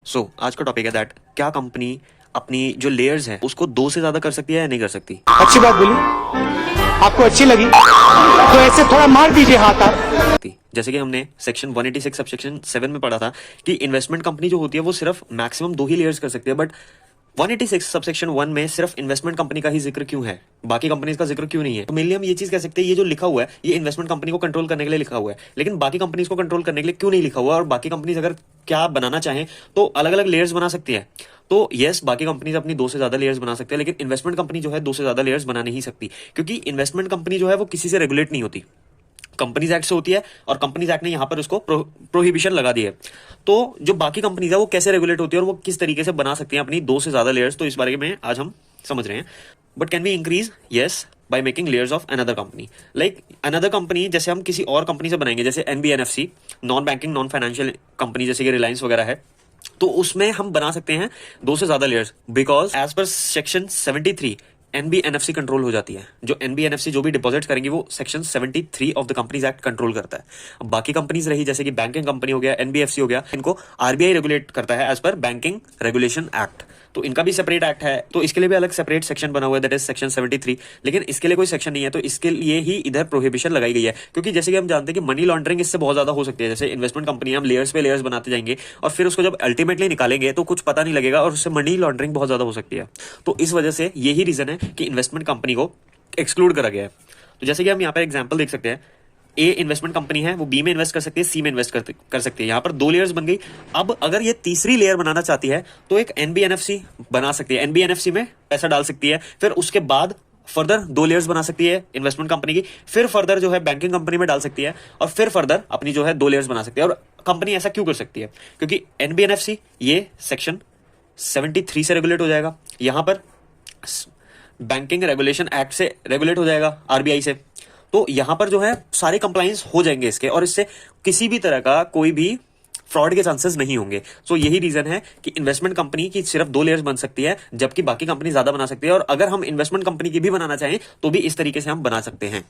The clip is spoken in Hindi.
आज का टॉपिक है दैट क्या कंपनी अपनी जो लेयर्स है उसको 2 से ज्यादा कर सकती है या नहीं कर सकती। अच्छी बात बोली, आपको अच्छी लगी तो ऐसे थोड़ा मार दीजिए हाथ आप। जैसे कि हमने सेक्शन 186 सबसेक्शन 7 में पढ़ा था कि इन्वेस्टमेंट कंपनी जो होती है वो सिर्फ मैक्सिमम 2 ही लेयर्स कर सकती है, बट 186 सबसेक्शन 1 में सिर्फ इन्वेस्टमेंट कंपनी का ही जिक्र क्यों है, बाकी कंपनीज का जिक्र क्यों नहीं है। तो मेनली हम ये चीज कह सकते हैं ये जो लिखा हुआ है ये इन्वेस्टमेंट कंपनी को कंट्रोल करने के लिए लिखा हुआ है, लेकिन बाकी कंपनीज को कंट्रोल करने के लिए क्यों नहीं लिखा हुआ। और बाकी कंपनीज अगर क्या बनाना चाहें तो अलग अलग लेयर्स बना सकती है। तो यस, बाकी कंपनीज अपनी 2 से ज्यादा लेयर्स बना सकते हैं, लेकिन इन्वेस्टमेंट कंपनी जो है 2 से ज्यादा लेयर्स बना नहीं सकती, क्योंकि इन्वेस्टमेंट कंपनी जो है वो किसी से रेगुलेट नहीं होती, कंपनीज एक्ट से होती है और कंपनीज एक्ट ने यहां पर उसको प्रोहिबिशन लगा दी है। तो जो बाकी कंपनीज है वो कैसे रेगुलेट होती है और वो किस तरीके से बना सकती हैं अपनी 2 से ज्यादा लेयर्स, तो इस बारे में आज हम समझ रहे हैं। But can we increase? Yes, by making layers of another company. Like another company जैसे हम किसी और कंपनी से बनाएंगे, जैसे NBNFC, non banking non financial company जैसे कि रिलायंस वगैरह है, तो उसमें हम बना सकते हैं 2 से ज्यादा layers, because as per section 73 NBNFC control हो जाती है। जो एनबीएनएफसी जो भी डिपॉजिट करेंगी वो section 73 of the companies act control करता है। अब बाकी कंपनीज रही जैसे कि बैंकिंग कंपनी हो गया, एनबीएफसी हो गया, इनको आरबीआई रेगुलेट करता है as per banking regulation act, तो इनका भी सेपरेट एक्ट है, तो इसके लिए भी अलग सेपरेट सेक्शन बना हुआ है, दैट इज सेक्शन 73। लेकिन इसके लिए कोई सेक्शन नहीं है, तो इसके लिए ही इधर प्रोहिबिशन लगाई गई है, क्योंकि जैसे कि हम जानते हैं कि मनी लॉन्ड्रिंग इससे बहुत ज्यादा हो सकती है। जैसे इन्वेस्टमेंट कंपनी हम लेयर्स पे लेयर्स बनाते जाएंगे और फिर उसको जब अल्टीमेटली निकालेंगे तो कुछ पता नहीं लगेगा और उससे मनी लॉन्ड्रिंग बहुत ज्यादा हो सकती है। तो इस वजह से यही रीजन है कि इन्वेस्टमेंट कंपनी को एक्सक्लूड करा गया है। तो जैसे कि हम यहाँ पर एग्जाम्पल देख सकते हैं, ए इन्वेस्टमेंट कंपनी है, वो बी में इन्वेस्ट कर सकती है, सी में इन्वेस्ट कर सकती है। यहां पर 2 लेयर्स बन गई। अब अगर ये तीसरी लेयर बनाना चाहती है तो एक एनबीएनएफसी बना सकती है, एनबीएनएफसी में पैसा डाल सकती है, फिर उसके बाद फर्दर 2 लेयर्स बना सकती है इन्वेस्टमेंट कंपनी की, फिर फर्दर जो है बैंकिंग कंपनी में डाल सकती है और फिर फर्दर अपनी जो है 2 लेयर्स बना सकती है। और कंपनी ऐसा क्यों कर सकती है? क्योंकि एनबीएनएफसी ये सेक्शन 73 से रेगुलेट हो जाएगा, यहां पर बैंकिंग रेगुलेशन एक्ट से रेगुलेट हो जाएगा, आरबीआई से, तो यहां पर जो है सारे कंप्लायंस हो जाएंगे इसके, और इससे किसी भी तरह का कोई भी फ्रॉड के चांसेस नहीं होंगे। सो यही रीजन है कि इन्वेस्टमेंट कंपनी की सिर्फ 2 लेयर्स बन सकती है, जबकि बाकी कंपनी ज्यादा बना सकती है। और अगर हम इन्वेस्टमेंट कंपनी की भी बनाना चाहें तो भी इस तरीके से हम बना सकते हैं।